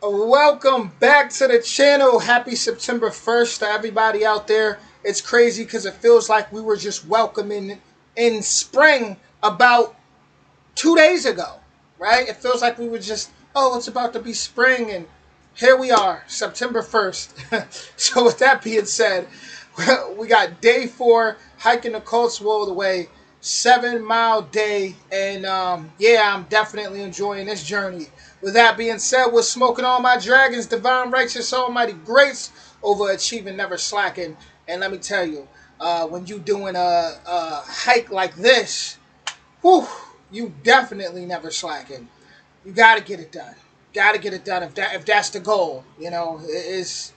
Welcome back to the channel. Happy September 1st to everybody out there. It's crazy because it feels like we were just welcoming in spring about 2 days ago, right? It feels like we were just, oh, it's about to be spring, and here we are, September 1st. So with that being said, we got day 4 hiking the Cotswold away, 7 mile day, and yeah, I'm definitely enjoying this journey. With that being said, we're smoking all my dragons, divine righteous almighty grace, over achieving never slacking. And let me tell you, when you doing a hike like this, whew, you definitely never slacking. You got to get it done. Got to get it done if that's the goal. You know, it's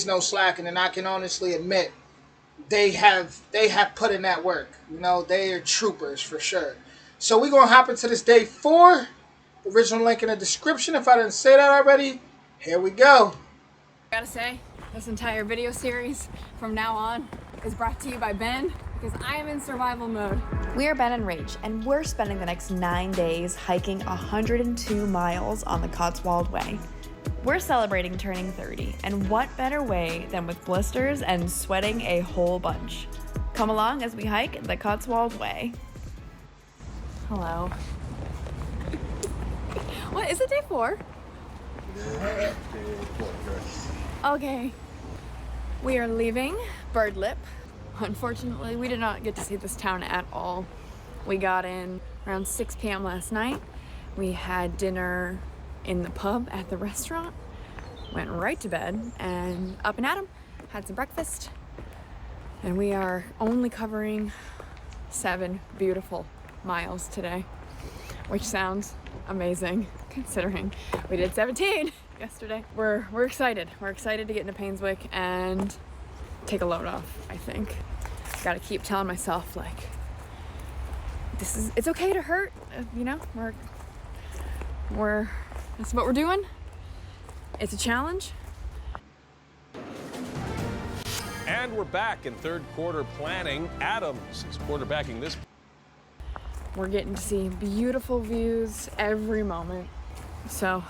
no slacking, and I can honestly admit they have put in that work. You know, they are troopers for sure. So we're gonna hop into this day 4. Original link in the description. If I didn't say that already, here we go. Gotta say, this entire video series from now on is brought to you by Ben, because I am in survival mode. We're Ben and Rach, and we're spending the next 9 days hiking 102 miles on the Cotswold Way. We're celebrating turning 30, and what better way than with blisters and sweating a whole bunch. Come along as we hike the Cotswold Way. Hello. What, is it day 4? Day 4, Okay. We are leaving Birdlip. Unfortunately, we did not get to see this town at all. We got in around 6 p.m. last night. We had dinner in the pub at the restaurant, went right to bed, and up and at 'em, had some breakfast, and we are only covering 7 beautiful miles today, which sounds amazing considering we did 17 yesterday. We're excited. We're excited to get into Painswick and take a load off, I think. Gotta keep telling myself, like, it's okay to hurt, you know, that's what we're doing. It's a challenge. And we're back in third quarter planning. Adams is quarterbacking this. We're getting to see beautiful views every moment. So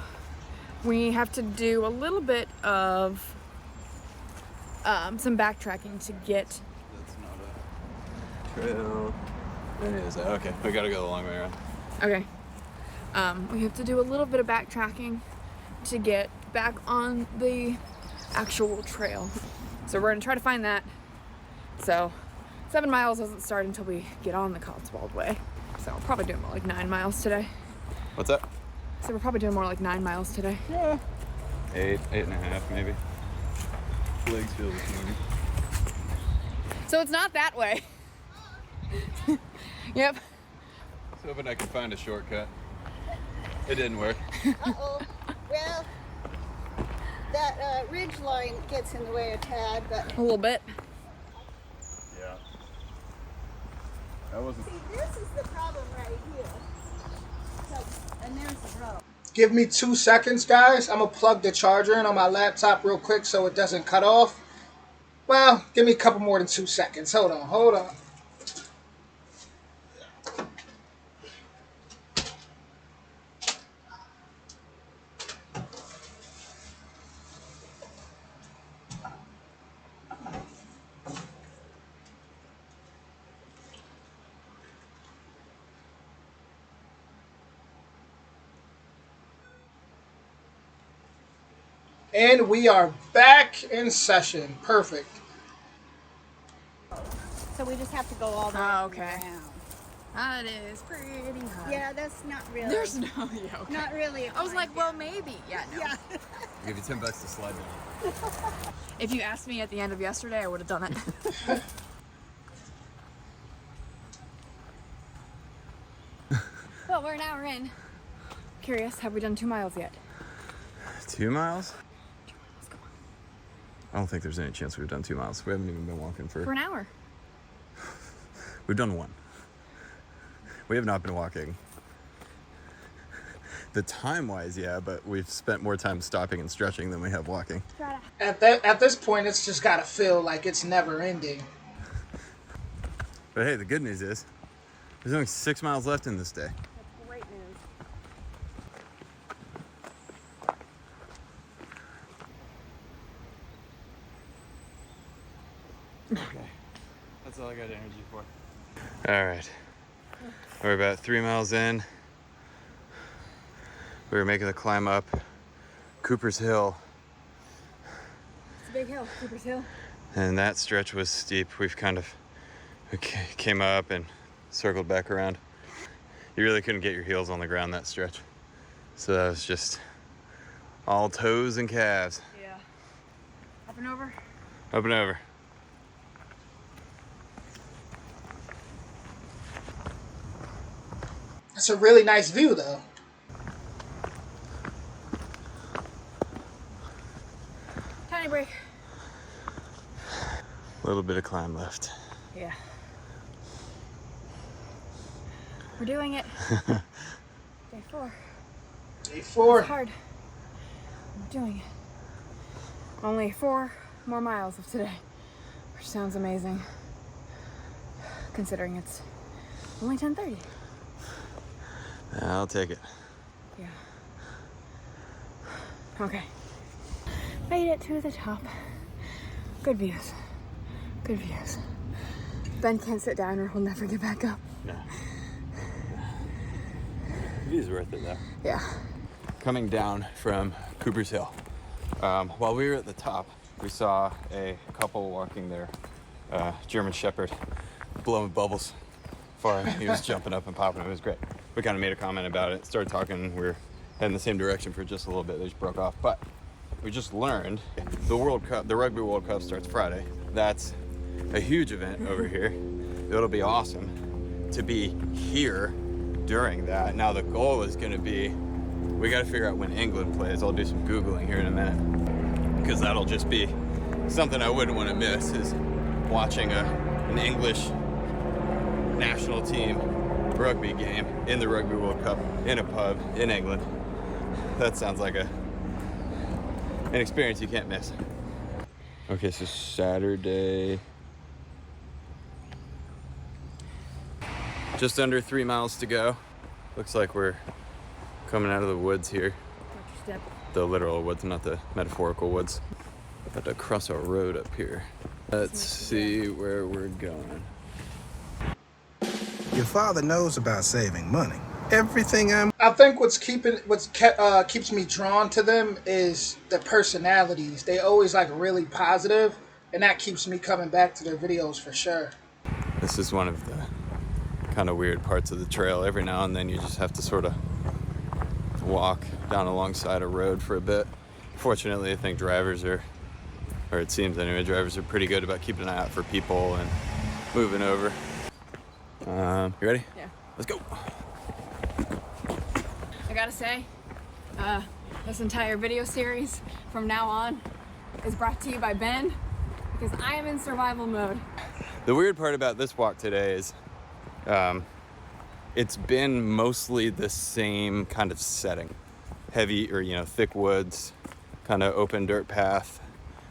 we have to do a little bit of some backtracking to get. That's not a trail. It is. Okay, we gotta go the long way around. Okay. We have to do a little bit of backtracking to get back on the actual trail. So we're gonna try to find that. So 7 miles doesn't start until we get on the Cotswold Way. So we're probably doing more like 9 miles today. What's that? So we're probably doing more like 9 miles today. Yeah. 8.5 maybe. Legs feel this morning. So it's not that way. Yep. I was hoping I could find a shortcut. It didn't work. Uh-oh. Well, that ridge line gets in the way a tad, but... A little bit. Yeah. That wasn't... See, this is the problem right here. So, and there's the road. Give me 2 seconds, guys. I'm gonna plug the charger in on my laptop real quick so it doesn't cut off. Well, give me a couple more than 2 seconds. Hold on. And we are back in session. Perfect. So we just have to go all the way Okay. around. That is pretty high. Yeah, that's not really... There's no, yeah, okay. Not really a I was climb like, well, down. maybe. Yeah, no. Yeah. I'll give you $10 to slide down. If you asked me at the end of yesterday, I would have done it. Well, we're an hour in. Curious, have we done 2 miles yet? 2 miles? I don't think there's any chance we've done 2 miles. We haven't even been walking For for... an hour. We've done 1. We have not been walking. The time-wise, yeah, but we've spent more time stopping and stretching than we have walking. At this point, it's just gotta feel like it's never ending. But hey, the good news is there's only 6 miles left in this day. That's great news. Okay. That's all I got energy for. All right. We're about 3 miles in. We were making the climb up Cooper's Hill. It's a big hill, Cooper's Hill. And that stretch was steep. We've kind of came up and circled back around. You really couldn't get your heels on the ground that stretch. So that was just all toes and calves. Yeah. Up and over. Up and over. It's a really nice view, though. Tiny break. A little bit of climb left. Yeah. We're doing it. Day 4. Day 4. It's hard. We're doing it. Only 4 more miles of today, which sounds amazing, considering it's only 10:30. I'll take it. Yeah. Okay. Made it to the top. Good views. Good views. Ben can't sit down or he'll never get back up. No. It is worth it though. Yeah. Coming down from Cooper's Hill. While we were at the top, we saw a couple walking their German Shepherd blowing bubbles. He was jumping up and popping. It was great. We kind of made a comment about it, started talking. We were heading the same direction for just a little bit. They just broke off. But we just learned the World Cup, the Rugby World Cup starts Friday. That's a huge event over here. It'll be awesome to be here during that. Now the goal is going to be, we got to figure out when England plays. I'll do some Googling here in a minute, because that'll just be something I wouldn't want to miss, is watching an English national team rugby game in the Rugby World Cup in a pub in England. That sounds like an experience you can't miss. Okay, so Saturday, just under 3 miles to go. Looks like we're coming out of the woods here. Watch your step. The literal woods, not the metaphorical woods. About to cross a road up here. Let's see where we're going. Your father knows about saving money. Everything I think keeps me drawn to them is the personalities. They always like really positive, and that keeps me coming back to their videos for sure. This is one of the kind of weird parts of the trail. Every now and then you just have to sort of walk down alongside a road for a bit. Fortunately, I think drivers are, or it seems anyway, drivers are pretty good about keeping an eye out for people and moving over. You ready? Yeah. Let's go. I gotta say, this entire video series from now on is brought to you by Ben, because I am in survival mode. The weird part about this walk today is it's been mostly the same kind of setting. Heavy, or thick woods, kind of open dirt path.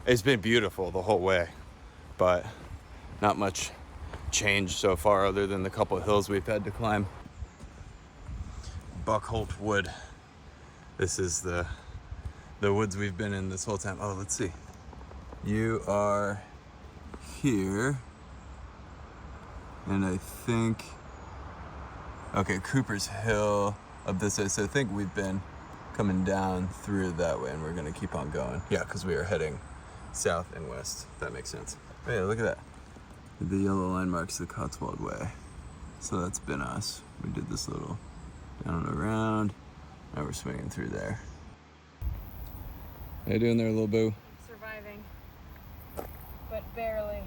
It's been beautiful the whole way, but not much change so far other than the couple of hills we've had to climb. Buckholt Wood. This is the woods we've been in this whole time. Oh, let's see. You are here, and I think, okay, Cooper's Hill up this way. So I think we've been coming down through that way, and we're gonna keep on going. Yeah, because we are heading south and west. That makes sense. Oh, yeah, look at that. The yellow line marks the Cotswold way. So that's been us. We did this little down and around. Now we're swinging through there. How you doing there, little boo? Surviving, but barely.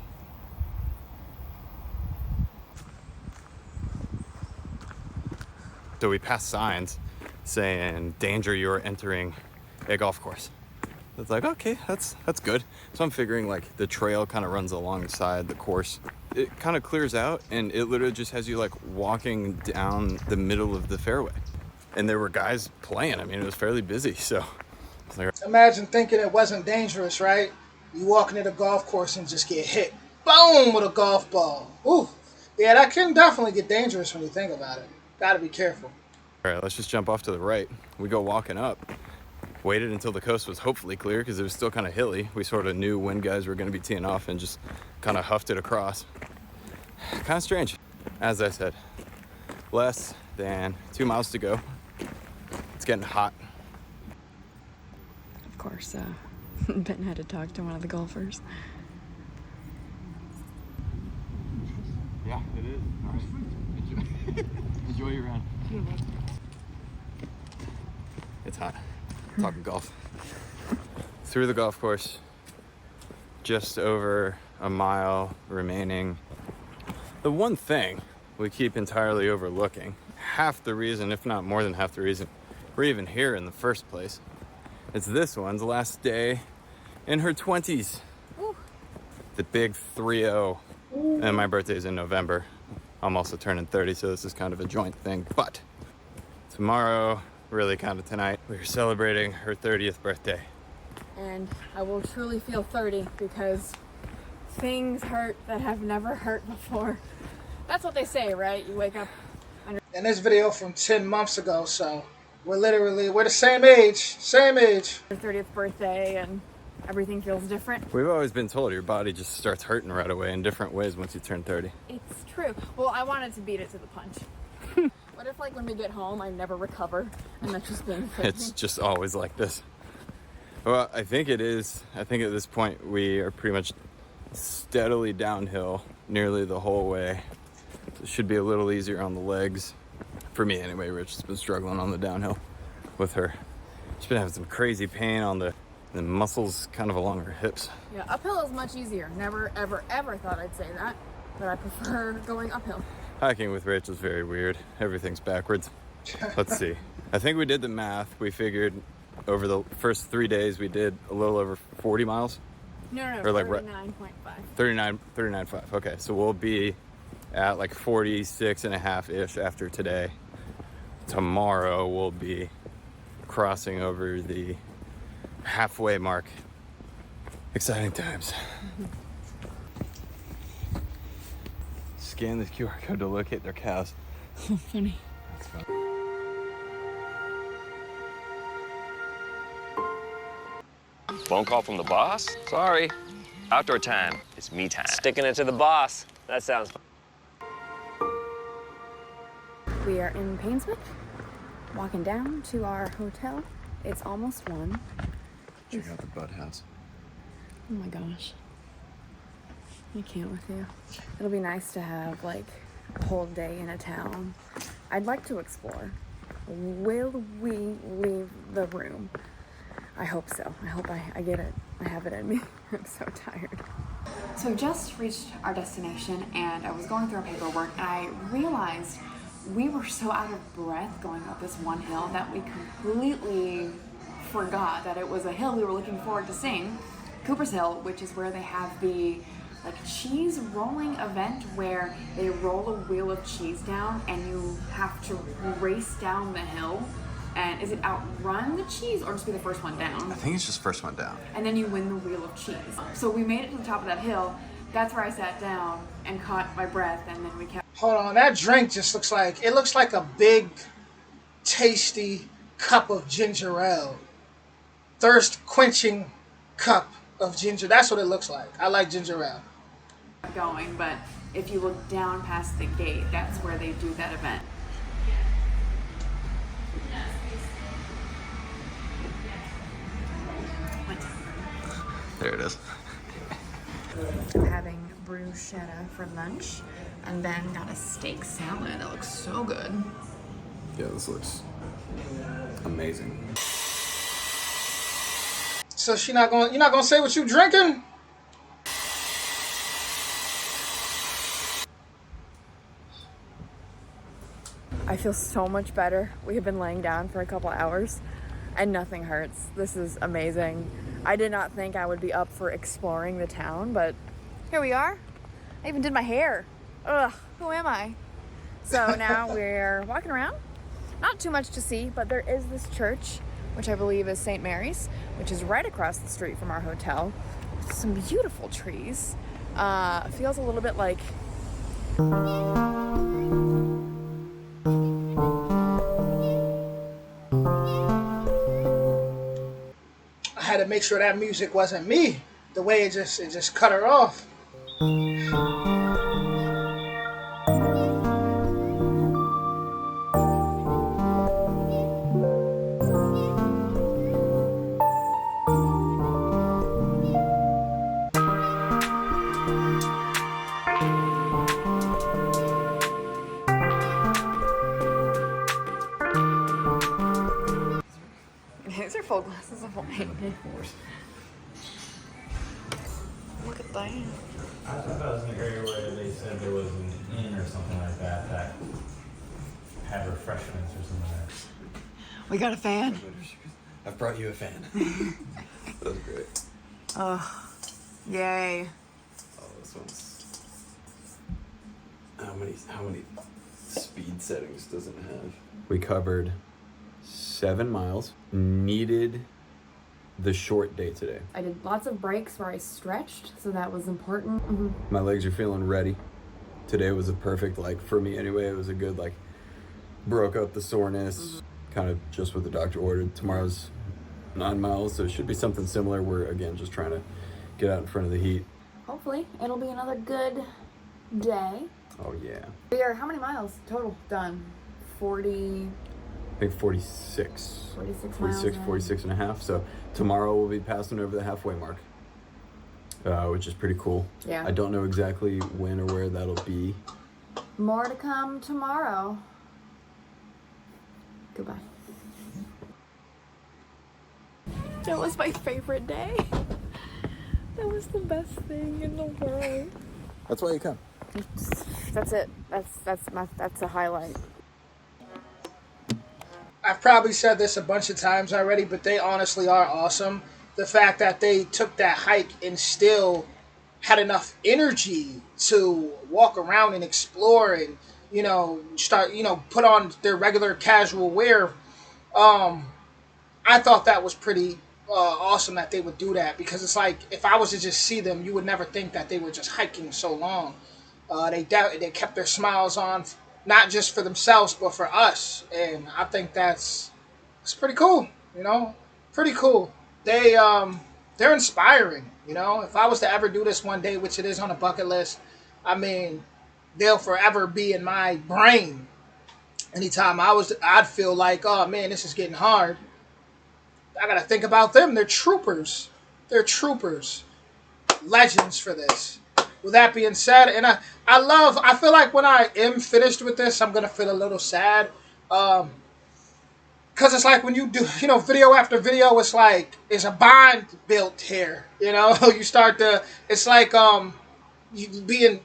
So we passed signs saying, danger, you're entering a golf course. It's like, okay, that's good. So I'm figuring like the trail kind of runs alongside the course. It kind of clears out, and it literally just has you like walking down the middle of the fairway. And there were guys playing. I mean, it was fairly busy, so. Imagine thinking it wasn't dangerous, right? You walking at a golf course and just get hit, boom, with a golf ball. Ooh, yeah, that can definitely get dangerous when you think about it. Gotta be careful. All right, let's just jump off to the right. We go walking up, waited until the coast was hopefully clear because it was still kind of hilly. We sort of knew when guys were going to be teeing off and just kind of huffed it across. Kind of strange. As I said, less than 2 miles to go. It's getting hot. Of course, Ben had to talk to one of the golfers. Yeah, it is. All right. Enjoy your round. It's hot. Talking golf. Through the golf course, just over a mile remaining. The one thing we keep entirely overlooking, half the reason, if not more than half the reason, we're even here in the first place, it's this one's last day in her 20s. Ooh. The big 3-0. And my birthday's in November. I'm also turning 30, so this is kind of a joint thing. But tomorrow, really kind of tonight, we're celebrating her 30th birthday. And I will truly feel 30 because things hurt that have never hurt before. That's what they say, right? You wake up under... And this video from 10 months ago, so we're the same age, Your 30th birthday, and everything feels different. We've always been told your body just starts hurting right away in different ways once you turn 30. It's true. Well, I wanted to beat it to the punch. What if, like, when we get home, I never recover, and that's just being crazy? It's just always like this. Well, I think it is. I think at this point we are pretty much steadily downhill nearly the whole way. So it should be a little easier on the legs. For me anyway, Rich has been struggling on the downhill with her. She's been having some crazy pain on the muscles kind of along her hips. Yeah, uphill is much easier. Never, ever, ever thought I'd say that, but I prefer going uphill. Hiking with Rich is very weird. Everything's backwards. Let's see. I think we did the math. We figured over the first 3 days we did a little over 40 miles. No, or like 39.5. 39.5. Okay, so we'll be at like 46 and a half-ish after today. Tomorrow we'll be crossing over the halfway mark. Exciting times. Scan this QR code to locate their cows. So funny. That's fun. Phone call from the boss? Sorry. Outdoor time. It's me time. Sticking it to the boss. That sounds fun. We are in Painswick, walking down to our hotel. It's almost 1. Check out the Bud House. Oh my gosh. I can't with you. It'll be nice to have like a whole day in a town. I'd like to explore. Will we leave the room? I hope so. I hope I get it. I have it in me. I'm so tired. So I just reached our destination and I was going through our paperwork and I realized we were so out of breath going up this one hill that we completely forgot that it was a hill we were looking forward to seeing, Cooper's Hill, which is where they have the cheese rolling event where they roll a wheel of cheese down and you have to race down the hill. And is it outrun the cheese or just be the first one down? I think it's just first one down. And then you win the wheel of cheese. So we made it to the top of that hill. That's where I sat down and caught my breath, and then we kept... Hold on, that drink just looks like a big, tasty cup of ginger ale. Thirst-quenching cup of ginger. That's what it looks like. I like ginger ale. Going, but if you look down past the gate, that's where they do that event. There it is. I'm having bruschetta for lunch and then got a steak salad. It looks so good. Yeah, this looks amazing. So you're not gonna say what you drinking? I feel so much better. We have been laying down for a couple hours and nothing hurts. This is amazing. I did not think I would be up for exploring the town, but here we are. I even did my hair. Ugh, who am I? So now we're walking around. Not too much to see, but there is this church, which I believe is St. Mary's, which is right across the street from our hotel. Some beautiful trees. Feels a little bit like... had to make sure that music wasn't me. The way it just cut her off. These are full glasses of wine. Look at that. I thought that was an area where they said there was an inn or something like that that had refreshments or something like that. We got a fan. I've brought you a fan. That was great. Oh, yay. Oh, this one's... How many speed settings does it have? We covered 7 miles. Needed the short day today. I did lots of breaks where I stretched, so that was important. My legs are feeling ready. Today was a perfect, like, for me anyway, it was a good, like, broke up the soreness, kind of just what the doctor ordered. Tomorrow's 9 miles, so it should be something similar. We're, again, just trying to get out in front of the heat. Hopefully, it'll be another good day. Oh, yeah. We are, how many miles total done? 40... I think 46. 46 46, miles 46 and a half. So tomorrow we'll be passing over the halfway mark, which is pretty cool. Yeah. I don't know exactly when or where that'll be. More to come tomorrow. Goodbye. That was my favorite day. That was the best thing in the world. That's why you come. That's it. That's a highlight. I've probably said this a bunch of times already, but they honestly are awesome. The fact that they took that hike and still had enough energy to walk around and explore and, put on their regular casual wear. I thought that was pretty awesome that they would do that, because it's like, if I was to just see them, you would never think that they were just hiking so long. They kept their smiles on, not just for themselves, but for us. And I think it's pretty cool, pretty cool. They're inspiring, If I was to ever do this one day, which it is on a bucket list, I mean, they'll forever be in my brain. Anytime I'd feel like, oh man, this is getting hard, I gotta think about them. They're troopers. Legends for this. With that being said, and I feel like when I am finished with this, I'm going to feel a little sad. Because it's like when you do, video after video, it's like, it's a bond built here. You start to, it's like you being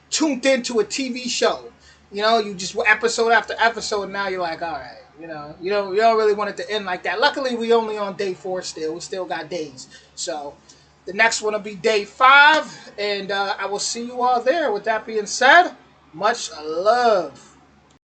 tuned into a TV show. You just episode after episode, and now you're like, all right, you don't really want it to end like that. Luckily, we only on day 4 still. We still got days. So the next one will be day 5, and I will see you all there. With that being said, much love.